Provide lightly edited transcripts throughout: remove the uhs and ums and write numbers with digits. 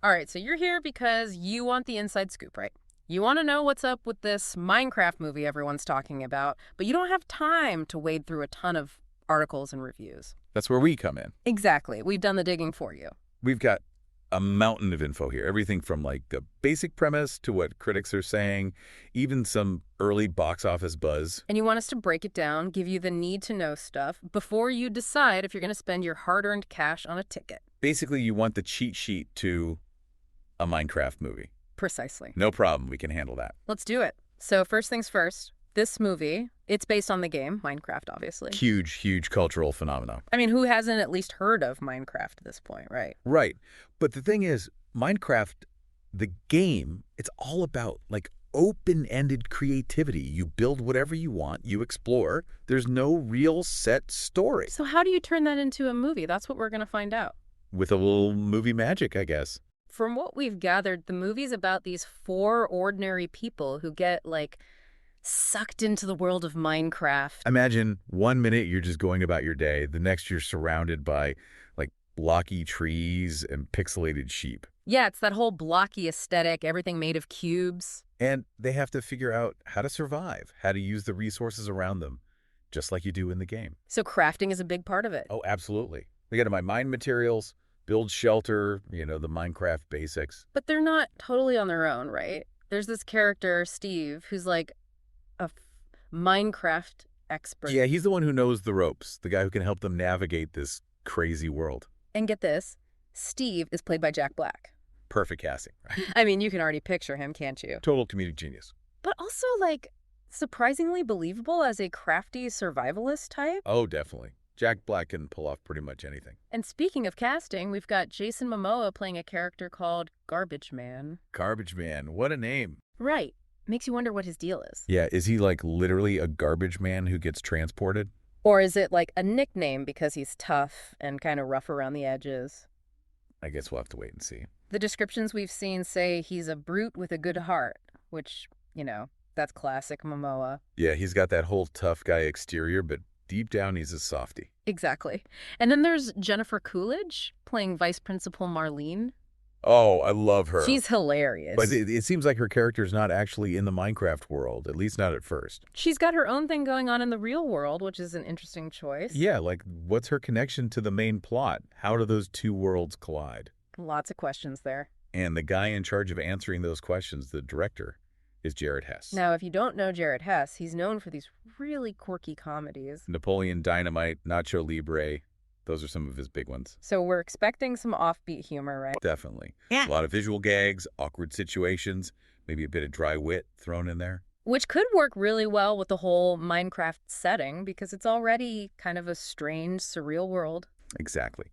All right, so you're here because you want the inside scoop, right? You want to know what's up with this Minecraft movie everyone's talking about, but you don't have time to wade through a ton of articles and reviews. That's where we come in. Exactly. We've done the digging for you. We've got a mountain of info here. Everything from like the basic premise to what critics are saying, even some early box office buzz. And you want us to break it down, give you the need-to-know stuff before you decide if you're going to spend your hard-earned cash on a ticket. Basically, you want the cheat sheet to a Minecraft movie. Precisely. No problem. We can handle that. Let's do it. So first things first, this movie, it's based on the game, Minecraft, obviously. Huge cultural phenomenon. I mean, who hasn't at least heard of Minecraft at this point, right? Right. But the thing is, Minecraft, the game, it's all about like open-ended creativity. You build whatever you want, you explore. There's no real set story. So how do you turn that into a movie? That's what we're going to find out. With a little movie magic, I guess. From what we've gathered, the movie's about these four ordinary people who get, like, sucked into the world of Minecraft. Imagine 1 minute you're just going about your day. The next you're surrounded by, like, blocky trees and pixelated sheep. Yeah, it's that whole blocky aesthetic, everything made of cubes. And they have to figure out how to survive, how to use the resources around them, just like you do in the game. So crafting is a big part of it. Oh, absolutely. They got to mine materials, build shelter, the Minecraft basics. But they're not totally on their own, right? There's this character, Steve, who's like a Minecraft expert. Yeah, he's the one who knows the ropes, the guy who can help them navigate this crazy world. And get this, Steve is played by Jack Black. Perfect casting, right? I mean, you can already picture him, can't you? Total comedic genius. But also, like, surprisingly believable as a crafty survivalist type. Oh, definitely. Jack Black can pull off pretty much anything. And speaking of casting, we've got Jason Momoa playing a character called Garbage Man. Garbage Man, what a name. Right. Makes you wonder what his deal is. Yeah, is he like literally a garbage man who gets transported? Or is it like a nickname because he's tough and kind of rough around the edges? I guess we'll have to wait and see. The descriptions we've seen say he's a brute with a good heart, which, that's classic Momoa. Yeah, he's got that whole tough guy exterior, but deep down he's a softie. Exactly. And then there's Jennifer Coolidge playing Vice Principal Marlene. Oh, I love her. She's hilarious. But it seems like her character's not actually in the Minecraft world, at least not at first. She's got her own thing going on in the real world, which is an interesting choice. Yeah, like what's her connection to the main plot? How do those two worlds collide? Lots of questions there. And the guy in charge of answering those questions, the director, is Jared Hess. Now, if you don't know Jared Hess, he's known for these really quirky comedies. Napoleon Dynamite, Nacho Libre. Those are some of his big ones. So we're expecting some offbeat humor, right? Definitely. Yeah. A lot of visual gags, awkward situations, maybe a bit of dry wit thrown in there. Which could work really well with the whole Minecraft setting because it's already kind of a strange, surreal world. Exactly.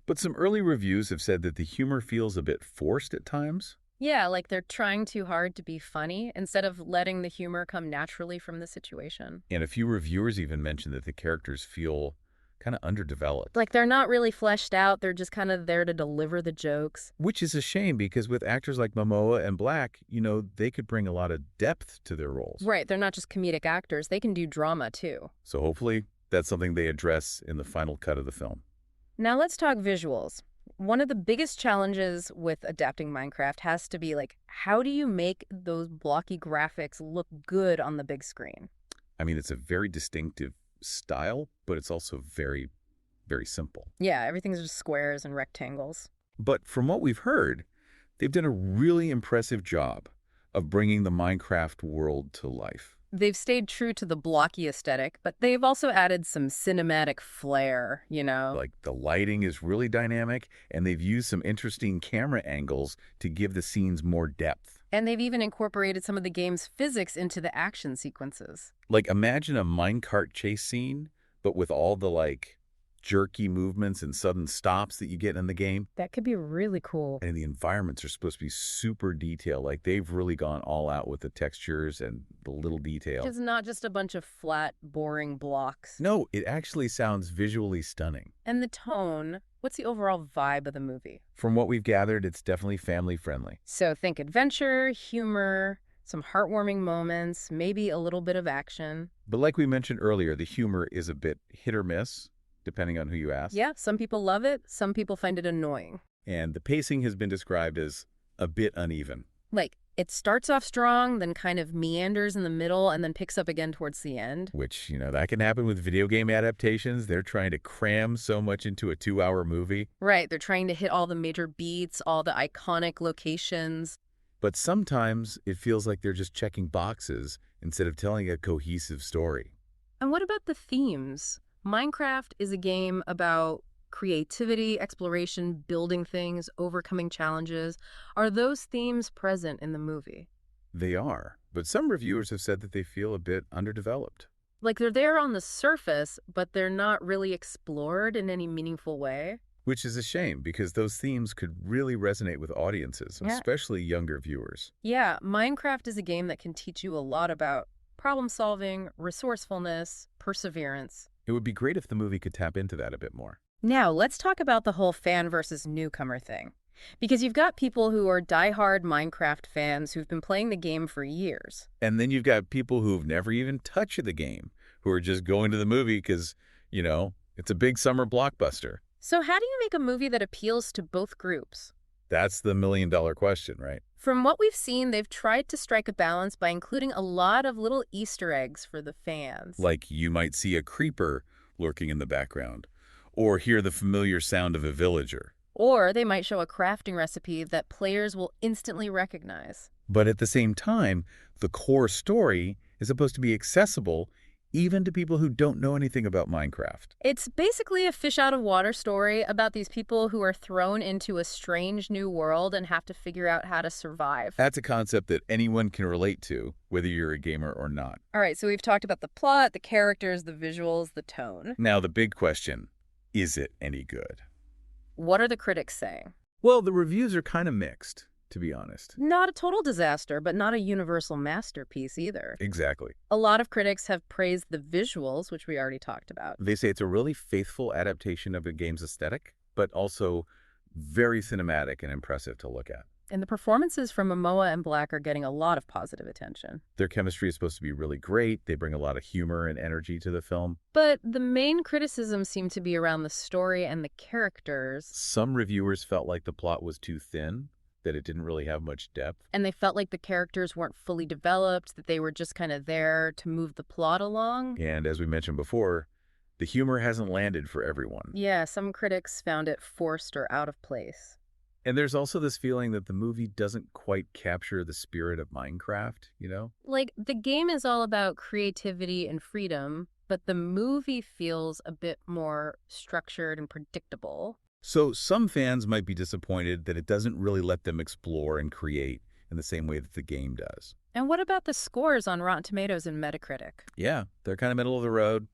But some early reviews have said that the humor feels a bit forced at times. Yeah, like they're trying too hard to be funny instead of letting the humor come naturally from the situation. And a few reviewers even mentioned that the characters feel kind of underdeveloped. Like they're not really fleshed out, they're just kind of there to deliver the jokes. Which is a shame because with actors like Momoa and Black, they could bring a lot of depth to their roles. Right, they're not just comedic actors, they can do drama too. So hopefully that's something they address in the final cut of the film. Now let's talk visuals. One of the biggest challenges with adapting Minecraft has to be like, how do you make those blocky graphics look good on the big screen? I mean, it's a very distinctive style, but it's also very, very simple. Yeah, everything's just squares and rectangles. But from what we've heard, they've done a really impressive job of bringing the Minecraft world to life. They've stayed true to the blocky aesthetic, but they've also added some cinematic flair, Like the lighting is really dynamic, and they've used some interesting camera angles to give the scenes more depth. And they've even incorporated some of the game's physics into the action sequences. Like imagine a minecart chase scene, but with all the jerky movements and sudden stops that you get in the game. That could be really cool. And the environments are supposed to be super detailed. Like they've really gone all out with the textures and the little detail. It's not just a bunch of flat, boring blocks. No, it actually sounds visually stunning. And the tone, what's the overall vibe of the movie? From what we've gathered, it's definitely family friendly. So think adventure, humor, some heartwarming moments, maybe a little bit of action. But like we mentioned earlier, the humor is a bit hit or miss, depending on who you ask. Yeah, some people love it, some people find it annoying. And the pacing has been described as a bit uneven. Like, it starts off strong, then kind of meanders in the middle, and then picks up again towards the end. Which, that can happen with video game adaptations. They're trying to cram so much into a 2-hour movie. Right, they're trying to hit all the major beats, all the iconic locations. But sometimes it feels like they're just checking boxes instead of telling a cohesive story. And what about the themes? Minecraft is a game about creativity, exploration, building things, overcoming challenges. Are those themes present in the movie? They are, but some reviewers have said that they feel a bit underdeveloped. Like they're there on the surface, but they're not really explored in any meaningful way. Which is a shame, because those themes could really resonate with audiences, Yeah. especially younger viewers. Yeah, Minecraft is a game that can teach you a lot about problem solving, resourcefulness, perseverance. It would be great if the movie could tap into that a bit more. Now, let's talk about the whole fan versus newcomer thing. Because you've got people who are diehard Minecraft fans who've been playing the game for years. And then you've got people who've never even touched the game, who are just going to the movie because, it's a big summer blockbuster. So how do you make a movie that appeals to both groups? That's the million-dollar question, right? From what we've seen, they've tried to strike a balance by including a lot of little Easter eggs for the fans. Like you might see a creeper lurking in the background, or hear the familiar sound of a villager. Or they might show a crafting recipe that players will instantly recognize. But at the same time, the core story is supposed to be accessible even to people who don't know anything about Minecraft. It's basically a fish-out-of-water story about these people who are thrown into a strange new world and have to figure out how to survive. That's a concept that anyone can relate to, whether you're a gamer or not. All right, so we've talked about the plot, the characters, the visuals, the tone. Now, the big question, is it any good? What are the critics saying? Well, the reviews are kind of mixed, to be honest. Not a total disaster, but not a universal masterpiece either. Exactly. A lot of critics have praised the visuals, which we already talked about. They say it's a really faithful adaptation of the game's aesthetic, but also very cinematic and impressive to look at. And the performances from Momoa and Black are getting a lot of positive attention. Their chemistry is supposed to be really great. They bring a lot of humor and energy to the film. But the main criticisms seem to be around the story and the characters. Some reviewers felt like the plot was too thin, that it didn't really have much depth. And they felt like the characters weren't fully developed, that they were just kind of there to move the plot along. And as we mentioned before, the humor hasn't landed for everyone. Yeah, some critics found it forced or out of place. And there's also this feeling that the movie doesn't quite capture the spirit of Minecraft, Like, the game is all about creativity and freedom, but the movie feels a bit more structured and predictable. So some fans might be disappointed that it doesn't really let them explore and create in the same way that the game does. And what about the scores on Rotten Tomatoes and Metacritic? Yeah, they're kind of middle of the road,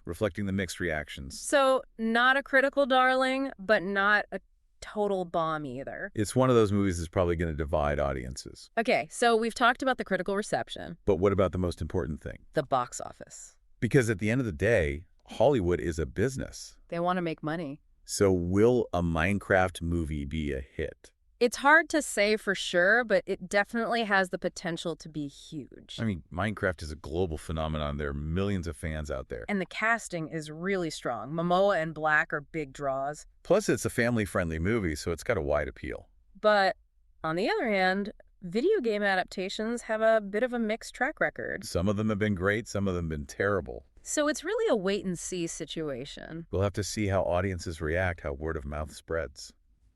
reflecting the mixed reactions. So, not a critical darling, but not a total bomb either. It's one of those movies that's probably going to divide audiences. Okay, so we've talked about the critical reception. But what about the most important thing? The box office. Because at the end of the day, Hollywood is a business. They want to make money. So will a Minecraft movie be a hit? It's hard to say for sure, but it definitely has the potential to be huge. I mean, Minecraft is a global phenomenon. There are millions of fans out there. And the casting is really strong. Momoa and Black are big draws. Plus, it's a family-friendly movie, so it's got a wide appeal. But on the other hand, video game adaptations have a bit of a mixed track record. Some of them have been great, some of them have been terrible. So it's really a wait-and-see situation. We'll have to see how audiences react, how word of mouth spreads.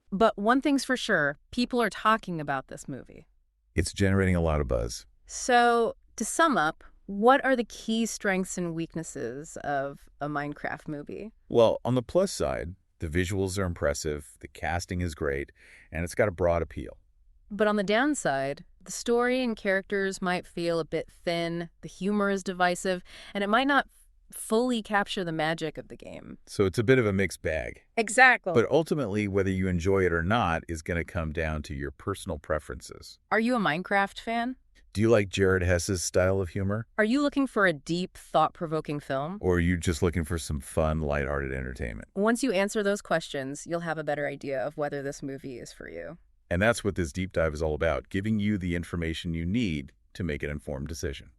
But one thing's for sure, people are talking about this movie. It's generating a lot of buzz. So, to sum up, what are the key strengths and weaknesses of a Minecraft movie? Well, on the plus side, the visuals are impressive, the casting is great, and it's got a broad appeal. But on the downside, the story and characters might feel a bit thin, the humor is divisive, and it might not fully capture the magic of the game. So it's a bit of a mixed bag. Exactly. But ultimately, whether you enjoy it or not is going to come down to your personal preferences. Are you a Minecraft fan? Do you like Jared Hess's style of humor? Are you looking for a deep, thought-provoking film? Or are you just looking for some fun, lighthearted entertainment? Once you answer those questions, you'll have a better idea of whether this movie is for you. And that's what this deep dive is all about, giving you the information you need to make an informed decision.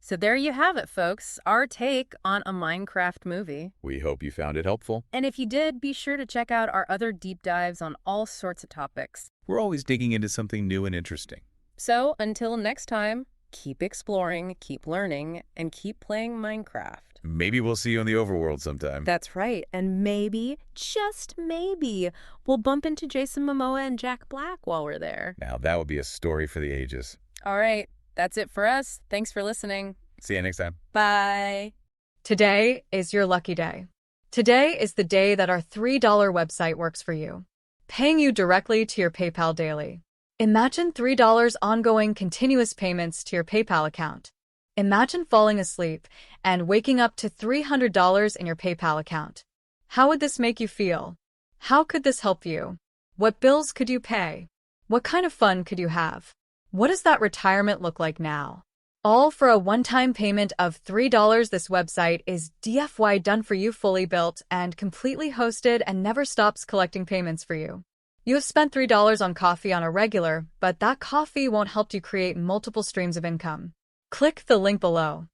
So there you have it, folks, our take on a Minecraft movie. We hope you found it helpful. And if you did, be sure to check out our other deep dives on all sorts of topics. We're always digging into something new and interesting. So until next time, keep exploring, keep learning, and keep playing Minecraft. Maybe we'll see you in the overworld sometime. That's right. And maybe, just maybe, we'll bump into Jason Momoa and Jack Black while we're there. Now that would be a story for the ages. All right. That's it for us. Thanks for listening. See you next time. Bye. Today is your lucky day. Today is the day that our $3 website works for you, paying you directly to your PayPal daily. Imagine $3 ongoing continuous payments to your PayPal account. Imagine falling asleep and waking up to $300 in your PayPal account. How would this make you feel? How could this help you? What bills could you pay? What kind of fun could you have? What does that retirement look like now? All for a one-time payment of $3. This website is DFY done for you, fully built and completely hosted, and never stops collecting payments for you. You have spent $3 on coffee on a regular, but that coffee won't help you create multiple streams of income. Click the link below.